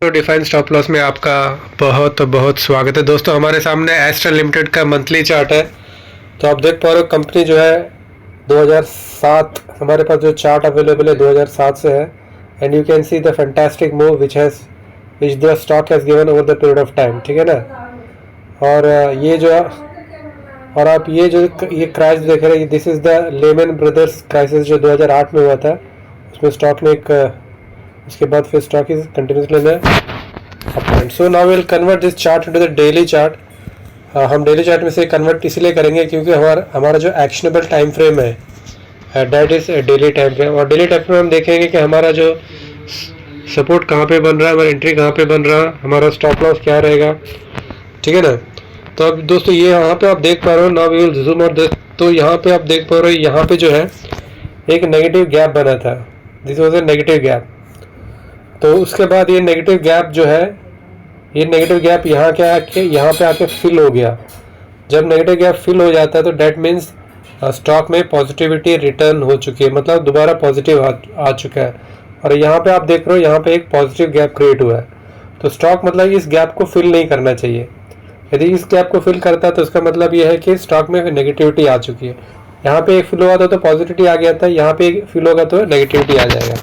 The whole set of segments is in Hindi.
तो डिफाइन स्टॉप लॉस में आपका बहुत बहुत स्वागत है दोस्तों। हमारे सामने एस्ट्रल लिमिटेड का मंथली चार्ट है। तो आप देख पा रहे हो कंपनी जो है 2007, हमारे पास जो चार्ट अवेलेबल है 2007 से है। And you can see the fantastic move which the stock has given over the period of time, ठीक है ना। और ये जो और आप ये क्राइस देख रहे हैं, this is the Lehman Brothers crisis जो 2008 में हुआ था। उसमें स्टॉक ने उसके बाद फिर स्टॉक इज कंटिन्यूसली में uptrend. So now will convert this chart into the daily chart. हम डेली चार्ट में से कन्वर्ट इसलिए करेंगे क्योंकि हमारा जो एक्शनेबल टाइम फ्रेम है that is daily time frame. और डेली टाइम फ्रेम हम देखेंगे कि हमारा जो सपोर्ट कहाँ पे बन रहा है, हमारा एंट्री कहाँ पे बन रहा है, हमारा स्टॉप लॉस क्या रहेगा, ठीक है ना। तो अब दोस्तों ये यहाँ पे आप देख पा रहे हो, now we will zoom out this. तो यहाँ पे आप देख पा रहे हो, यहाँ पे जो है एक नेगेटिव गैप बना था, this was a negative gap. तो उसके बाद ये नेगेटिव गैप जो है, ये नेगेटिव गैप यहाँ पे आके फिल हो गया। जब नेगेटिव गैप फिल हो जाता है तो डेट मीन्स स्टॉक में पॉजिटिविटी रिटर्न हो चुकी है, मतलब दोबारा पॉजिटिव आ चुका है। और यहाँ पे आप देख रहे हो, यहाँ पे एक पॉजिटिव गैप क्रिएट हुआ है। तो स्टॉक मतलब इस गैप को फिल नहीं करना चाहिए। यदि इस गैप को फिल करता है तो इसका मतलब ये है कि स्टॉक में नेगेटिविटी आ चुकी है। यहाँ पे एक फिल हुआ था तो पॉजिटिविटी आ गया था, यहाँ पे एक फिल होगा तो नेगेटिविटी आ जाएगा।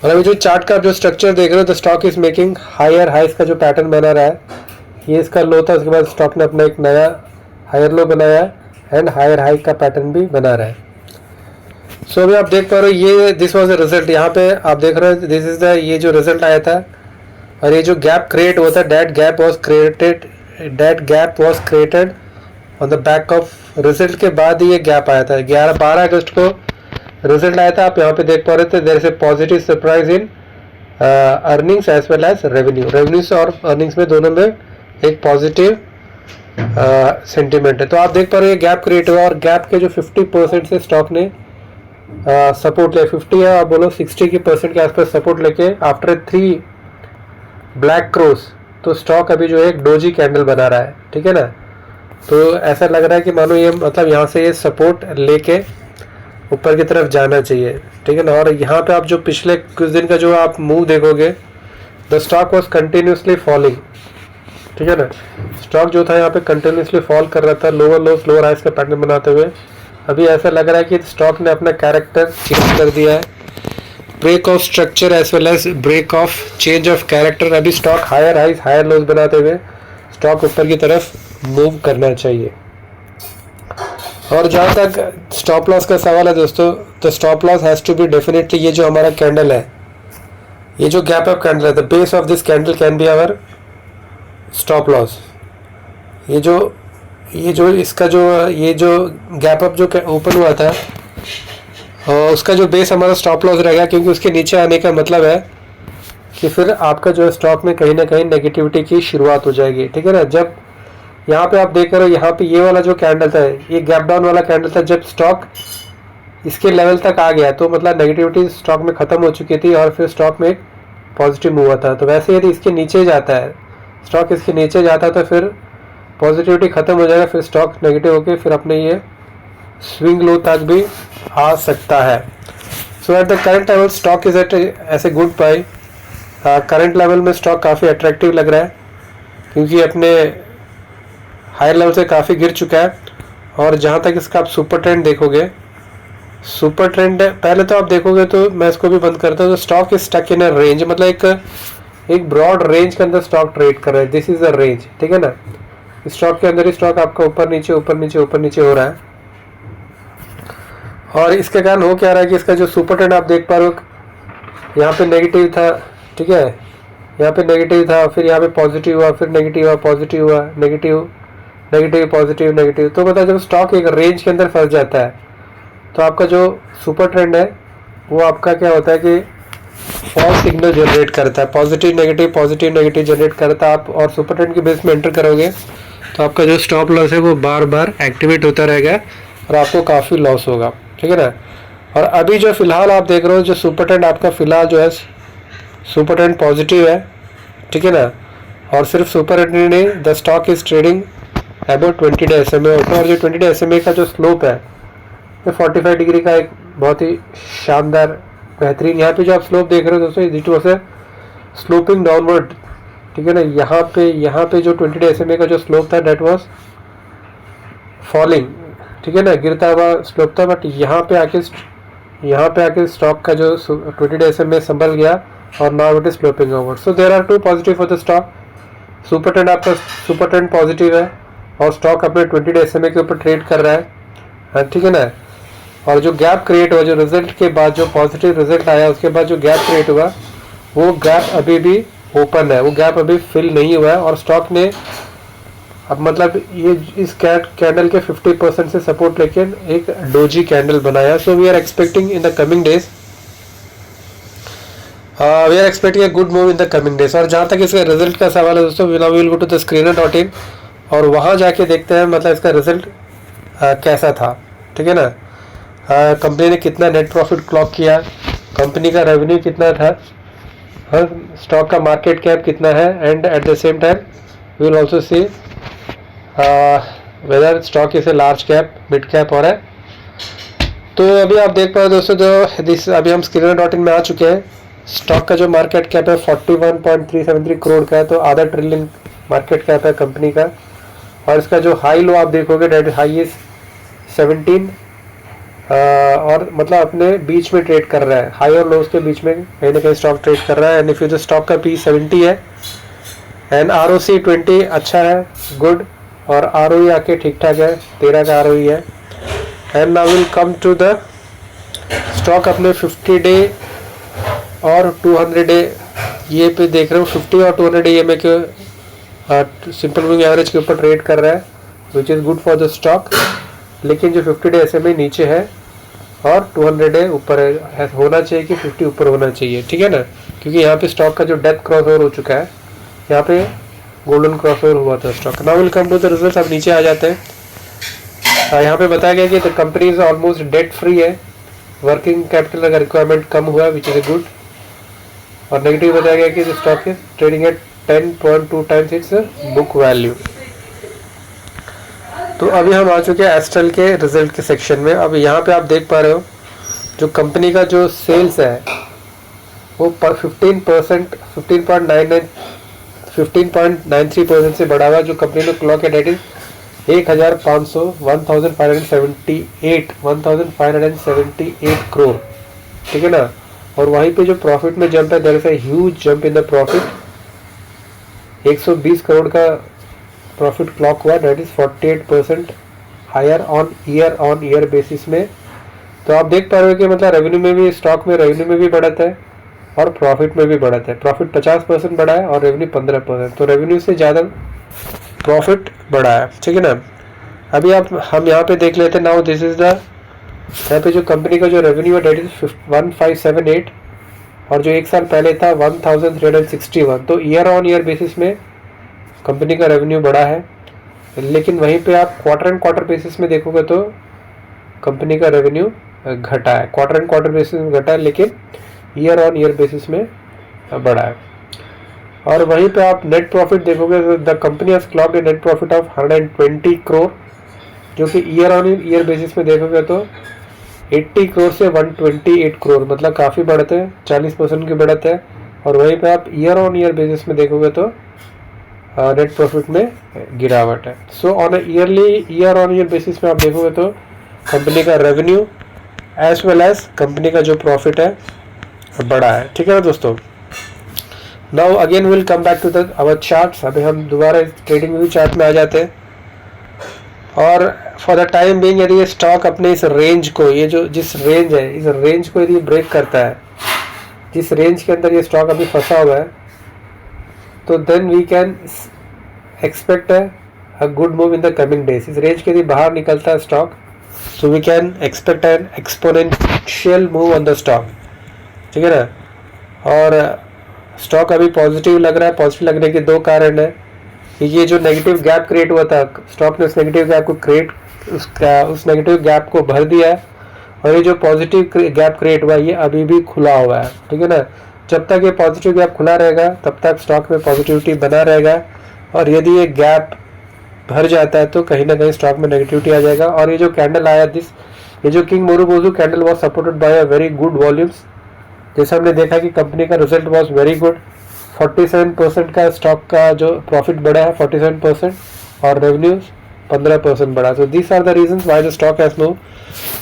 और अभी जो चार्ट का जो स्ट्रक्चर देख रहे हो, the stock is making higher highs का जो पैटर्न बना रहा है, ये इसका लो था। उसके बाद स्टॉक ने अपना एक नया हायर लो बनाया है एंड हायर हाई का पैटर्न भी बना रहा है। सो अभी आप देख पा रहे हो, ये दिस वाज द रिजल्ट। यहाँ पे आप देख रहे हो, दिस इज द ये जो रिजल्ट आया था। और ये जो गैप क्रिएट हुआ था, that gap was created on the back of result के बाद ये गैप आया था। 12 अगस्त को रिजल्ट आया था। आप यहाँ पे देख पा रहे थे, there is a positive surprise in earnings as well as revenues और अर्निंग्स में दोनों में एक पॉजिटिव सेंटिमेंट है। तो आप देख पा रहे हो, ये गैप क्रिएट हुआ और गैप के जो 50% से स्टॉक ने सपोर्ट लिया, 50 या आप बोलो 60% के आसपास सपोर्ट लेके आफ्टर 3 ब्लैक क्रॉस तो स्टॉक अभी जो है एक डोजी कैंडल बना रहा है, ठीक है ना। तो ऐसा लग रहा है कि मानो ये मतलब यहाँ से ये सपोर्ट लेके ऊपर की तरफ जाना चाहिए, ठीक है ना। और यहाँ पे आप जो पिछले कुछ दिन का जो आप मूव देखोगे, the stock was continuously falling, ठीक है ना। स्टॉक जो था यहाँ पे कंटिन्यूसली फॉल कर रहा था, लोअर लोस लोअर हाइस का पैटर्न बनाते हुए। अभी ऐसा लग रहा है कि स्टॉक ने अपना कैरेक्टर चेंज कर दिया है, break of structure as well as break of change of character. अभी stock higher highs higher lows बनाते हुए स्टॉक ऊपर की तरफ मूव करना चाहिए। और जहाँ तक स्टॉप लॉस का सवाल है दोस्तों, तो stop loss has to be definitely ये जो हमारा कैंडल है, ये जो गैप अप कैंडल है, the base of this candle can be our stop loss. ये जो इसका जो ये जो गैप अप जो ओपन हुआ था उसका जो बेस हमारा स्टॉप लॉस रहेगा, क्योंकि उसके नीचे आने का मतलब है कि फिर आपका जो स्टॉक में कहीं ना कहीं नेगेटिविटी की शुरुआत हो जाएगी, ठीक है ना। जब यहाँ पे आप देख रहे हो, यहाँ पे ये वाला जो कैंडल था, ये गैप डाउन वाला कैंडल था, जब स्टॉक इसके लेवल तक आ गया तो मतलब नेगेटिविटी स्टॉक में ख़त्म हो चुकी थी और फिर स्टॉक में एक पॉजिटिव मूव हुआ था। तो वैसे यदि इसके नीचे जाता है, स्टॉक इसके नीचे जाता है तो फिर पॉजिटिविटी ख़त्म हो जाएगा, फिर स्टॉक नेगेटिव होकर फिर अपने ये स्विंग लो तक भी आ सकता है। So at the current level stock is at as good buy. Current level में स्टॉक काफ़ी अट्रैक्टिव लग रहा है क्योंकि अपने हायर लेवल से काफ़ी गिर चुका है। और जहाँ तक इसका आप सुपर ट्रेंड देखोगे, सुपर ट्रेंड पहले तो आप देखोगे तो मैं इसको भी बंद करता हूँ, तो stock is stuck in a range, मतलब एक ब्रॉड रेंज के अंदर स्टॉक ट्रेड कर रहा है। दिस इज अ रेंज, ठीक है ना। इस स्टॉक के अंदर ही स्टॉक आपका ऊपर नीचे ऊपर नीचे ऊपर नीचे हो रहा है। और इसके कारण हो क्या रहा है कि इसका जो सुपर ट्रेंड आप देख पा रहे हो, यहाँ पे नेगेटिव था, ठीक है, यहाँ पे नेगेटिव था, फिर यहाँ पे पॉजिटिव हुआ, फिर नेगेटिव हुआ, पॉजिटिव हुआ, नेगेटिव नेगेटिव पॉजिटिव नेगेटिव। तो मतलब जब स्टॉक एक रेंज के अंदर फंस जाता है तो आपका जो सुपर ट्रेंड है वो आपका क्या होता है कि फॉल्स सिग्नल जनरेट करता है, पॉजिटिव नेगेटिव जनरेट करता है। आप और सुपर ट्रेंड के बेस में एंटर करोगे तो आपका जो स्टॉप लॉस है वो बार बार एक्टिवेट होता रहेगा और आपको काफ़ी लॉस होगा, ठीक है ना। और अभी जो फिलहाल आप देख रहे हो, जो सुपर ट्रेंड आपका फिलहाल जो है सुपर ट्रेंड पॉजिटिव है, ठीक है ना। और सिर्फ सुपर ट्रेंड नहीं, the stock is trading about 20 day SMA और जो 20 डे SMA का जो स्लोप है ये 45 डिग्री का एक बहुत ही शानदार बेहतरीन। यहाँ पे जो आप स्लोप देख रहे हो दोस्तों, इट वाज स्लोपिंग डाउनवर्ड, ठीक है ना। यहाँ पे जो 20 डे SMA का जो स्लोप था डेट वाज फॉलिंग, ठीक है ना, गिरता हुआ स्लोप था। बट यहाँ पे आके स्टॉक का जो 20 डे SMA संभल गया और now it is sloping over. So there are two positive for the stock. Super trend आपका सुपर ट्रेंड पॉजिटिव है और स्टॉक अपने 20 डे SMA के ऊपर ट्रेड कर रहा है, हाँ ठीक है ना। और जो गैप क्रिएट हुआ, जो रिजल्ट के बाद जो पॉजिटिव रिजल्ट आया उसके बाद जो गैप क्रिएट हुआ, वो गैप अभी भी ओपन है, वो गैप अभी फिल नहीं हुआ है। और स्टॉक ने अब मतलब ये इस कैंडल के 50% से सपोर्ट लेके एक डोजी कैंडल बनाया। So we are expecting in the coming days, we are expecting a good move in the coming days. और जहाँ तक इसका रिजल्ट का सवाल है दोस्तों, we will go to the screener.in और वहाँ जाके देखते हैं मतलब इसका रिजल्ट कैसा था, ठीक है ना। कंपनी ने कितना नेट प्रॉफिट क्लॉक किया, कंपनी का रेवेन्यू कितना था, हर स्टॉक का मार्केट कैप कितना है, and at the same time we will also see whether stock is a large cap, mid cap और है। तो अभी आप देख पा रहे दोस्तों, जो अभी हम screener.in में आ चुके हैं। स्टॉक का जो मार्केट कैप है 41.373 करोड़ का है, तो आधा ट्रिलियन मार्केट कैप है कंपनी का। और इसका जो हाई लो आप देखोगे, डेट हाई इज 17 और मतलब अपने बीच में ट्रेड कर रहा है, हाई और लोज के बीच में कहीं ना कहीं स्टॉक ट्रेड कर रहा है। एंड इफ जो स्टॉक का P 70 है एंड ROC 20 अच्छा है, गुड, और ROE आके ठीक ठाक है, 13 का ROE है। And now will come to the stock अपने 50 डे और 200 डे ये पे देख रहे हो, 50 और 200 डे EMA के सिंपल मूविंग एवरेज के ऊपर ट्रेड कर रहा है, which is good for the stock. लेकिन जो 50 डे SMA नीचे है और 200 डे ऊपर है, होना चाहिए कि 50 ऊपर होना चाहिए, ठीक है ना, क्योंकि यहाँ पे स्टॉक का जो डेप्थ क्रॉस ओवर हो चुका है, यहाँ पे गोल्डन क्रॉस ओवर हुआ था stock. Now will come to the results. अब नीचे आ जाते हैं। यहाँ पे बताया गया कि the company is almost debt free है, वर्किंग कैपिटल का रिक्वायरमेंट कम हुआ विच इज ए गुड। और नेगेटिव बताया गया कि the stock is trading at 10.2 times it's book value. तो अभी हम आ चुके हैं एस्ट्रल के रिजल्ट के सेक्शन में। अब यहाँ पे आप देख पा रहे हो जो कंपनी का जो सेल्स है वो 15.93% से बढ़ा हुआ, जो कंपनी ने क्लॉक है डेट इज 1578 करोड़, ठीक है ना। और वहीं पे जो प्रॉफिट में जंप है, there is a huge jump in the profit, 120 crore का प्रॉफिट क्लॉक हुआ, that is 48% higher on year basis में। तो आप देख पा रहे हो कि मतलब रेवेन्यू में भी, स्टॉक में रेवेन्यू में भी बढ़त है और प्रॉफिट में भी बढ़त है। प्रॉफिट 50% बढ़ा है और रेवेन्यू 15%, तो रेवेन्यू से ज़्यादा प्रॉफिट बढ़ा है, ठीक है ना। अभी हम यहाँ पे देख लेते हैं। नाउ दिस इज द, यहाँ पे जो कंपनी का जो रेवेन्यू है डेट इज 1578 और जो एक साल पहले था 1361, तो ईयर ऑन ईयर बेसिस में कंपनी का रेवेन्यू बढ़ा है। लेकिन वहीं पे आप क्वार्टर एंड क्वार्टर बेसिस में देखोगे तो कंपनी का रेवेन्यू घटा है, क्वार्टर एंड क्वार्टर बेसिस में घटा है, लेकिन ईयर ऑन ईयर बेसिस में बढ़ा है। और वहीं पे आप नेट प्रॉफिट देखोगे तो the company has clogged A net profit of 120 crore, जो कि ईयर ऑन ईयर बेसिस में देखोगे तो 80 करोड़ से 128 करोड़, मतलब काफ़ी बढ़त है, 40% की बढ़त है। और वहीं पे आप ईयर ऑन ईयर बेसिस में देखोगे तो नेट प्रॉफिट में गिरावट है। So on year on year basis में आप देखोगे तो कंपनी का revenue as well as company का जो प्रॉफिट है बड़ा है, ठीक है ना दोस्तों। Now again will come back to the our charts. अभी हम दोबारा ट्रेडिंग व्यू चार्ट में आ जाते हैं। और फॉर द टाइम बीइंग यदि ये स्टॉक अपने इस रेंज को, ये जो जिस रेंज है, इस रेंज को यदि ब्रेक करता है, जिस रेंज के अंदर ये स्टॉक अभी फंसा हुआ है, तो then we can expect a good move in the coming days. इस रेंज के यदि बाहर निकलता है stock, so we can expect an exponential move on the stock, ठीक है ना। और स्टॉक अभी पॉजिटिव लग रहा है। पॉजिटिव लगने के दो कारण है कि ये जो नेगेटिव गैप क्रिएट हुआ था, स्टॉक ने उस नेगेटिव गैप को उस नेगेटिव गैप को भर दिया है। और ये जो पॉजिटिव गैप क्रिएट हुआ है ये अभी भी खुला हुआ है, ठीक है ना। जब तक ये पॉजिटिव गैप खुला रहेगा तब तक स्टॉक में पॉजिटिविटी बना रहेगा। और यदि ये गैप भर जाता है तो कहीं ना कहीं स्टॉक में नेगेटिविटी आ जाएगा। और ये जो कैंडल आया, ये जो king marubozu candle was supported by a very good volumes. जैसे हमने देखा कि कंपनी का रिजल्ट वॉज वेरी गुड, 47% का स्टॉक का जो प्रॉफिट बढ़ा है 47% और रेवेन्यूज 15% बढ़ा। So this are the reasons why the stock has no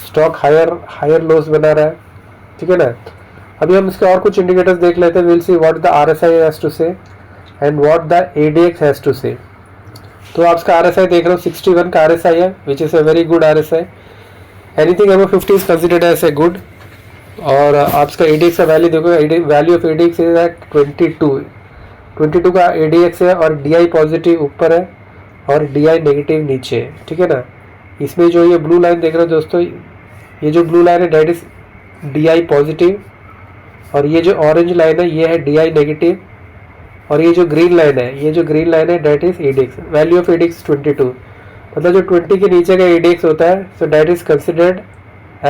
stock higher lows बना रहा है, ठीक है ना। अभी हम इसके और कुछ इंडिकेटर्स देख लेते हैं। We'll see what the RSI has to say and what the ADX has to say. तो आप इसका RSI देख रहे हो 61 का RSI है which is a very good RSI। Anything above 50 is considered as a good. और आप इसका ADX का वैल्यू देखो, value of ADX is at 22 का ADX है और DI पॉजिटिव ऊपर है और DI नेगेटिव नीचे है, ठीक है ना। इसमें जो ये ब्लू लाइन देख रहे हो दोस्तों, ये जो ब्लू लाइन है डेट इज DI पॉजिटिव और ये जो ऑरेंज लाइन है ये है DI नेगेटिव और ये जो ग्रीन लाइन है that is ADX। Value of ADX 22, मतलब जो 20 के नीचे का ADX होता है so that is considered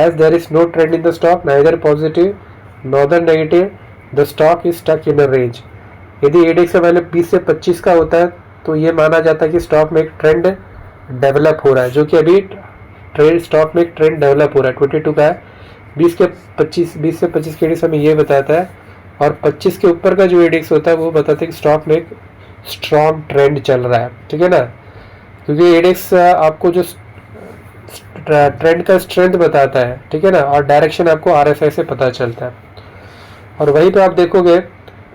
as there is no trend in the stock, neither positive nor negative, the stock is stuck in a range। यदि ADX का वैल्यू 20 से 25 का होता है तो ये माना जाता है कि स्टॉक में एक ट्रेंड डेवलप हो रहा है, जो कि अभी स्टॉक में एक ट्रेंड डेवलप हो रहा है। 22 का है, 20 से 25 के ADX हमें ये बताता है और 25 के ऊपर का जो ADX होता है वो बताता है कि स्टॉक में एक स्ट्रॉन्ग ट्रेंड चल रहा है, ठीक है ना। क्योंकि ADX आपको जो ट्रेंड का स्ट्रेंथ बताता है, ठीक है ना, और डायरेक्शन आपको RSI से पता चलता है। और वहीं पे आप देखोगे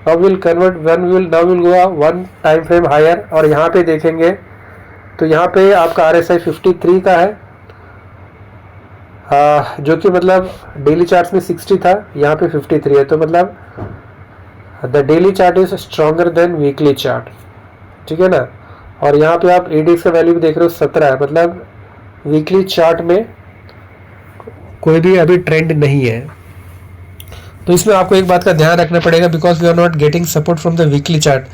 now will go one time frame higher और यहाँ पे देखेंगे तो यहाँ पे आपका RSI 53 का है, जो कि मतलब डेली चार्ट्स में 60 था, यहाँ पे 53 है। तो मतलब the daily chart is stronger than weekly chart, ठीक है ना। और यहाँ पे आप ADX का वैल्यू भी देख रहे हो 17 है, मतलब वीकली चार्ट में कोई भी अभी ट्रेंड नहीं है। तो इसमें आपको एक बात का ध्यान रखना पड़ेगा because we are not getting support from the weekly chart.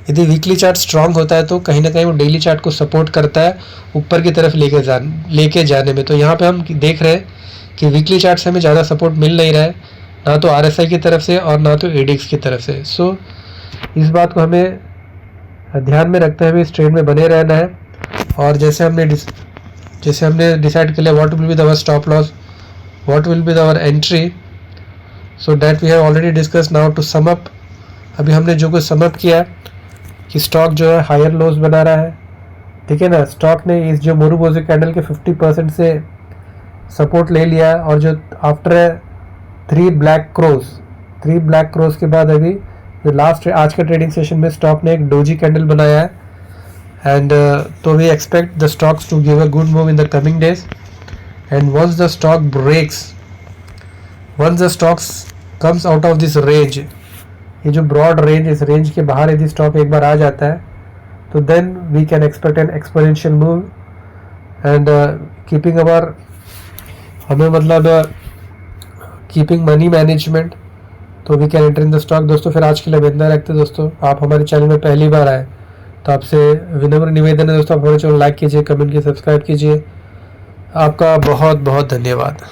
यदि वीकली चार्ट स्ट्रांग होता है तो कहीं ना कहीं वो डेली चार्ट को सपोर्ट करता है ऊपर की तरफ लेके जाने में। तो यहाँ पे हम देख रहे हैं कि वीकली चार्ट से हमें ज़्यादा सपोर्ट मिल नहीं रहा है, ना तो RSI की तरफ से और ना तो ADX की तरफ से। सो इस बात को हमें ध्यान में रखते हुए इस ट्रेड में बने रहना है। और जैसे हमने डिसाइड कर लिया what will be the stop loss, what will be the entry, so that we have already discuss. Now to sum up, अभी हमने जो कुछ सम अप किया कि स्टॉक जो है हायर लोस बना रहा है, ठीक है ना। स्टॉक ने इस जो मोरुबोजी कैंडल के 50% से सपोर्ट ले लिया और जो आफ्टर 3 ब्लैक क्रोस के बाद अभी जो लास्ट आज का ट्रेडिंग सेशन में स्टॉक ने एक डोजी कैंडल बनाया है। And so we expect the stocks to give a good move in the coming days, and once the stocks comes out of this range, ये जो broad range, इस range के बाहर यदि स्टॉक एक बार आ जाता है तो then we can expect an exponential move and keeping our हमें मतलब keeping money management, तो we can enter in the stock। दोस्तों फिर आज के लिए इतना रखते हैं। दोस्तों आप हमारे चैनल में पहली बार आए तो आपसे विनम्र निवेदन है दोस्तों, आप हमारे चैनल लाइक कीजिए, कमेंट कीजिए, सब्सक्राइब कीजिए। आपका बहुत बहुत धन्यवाद।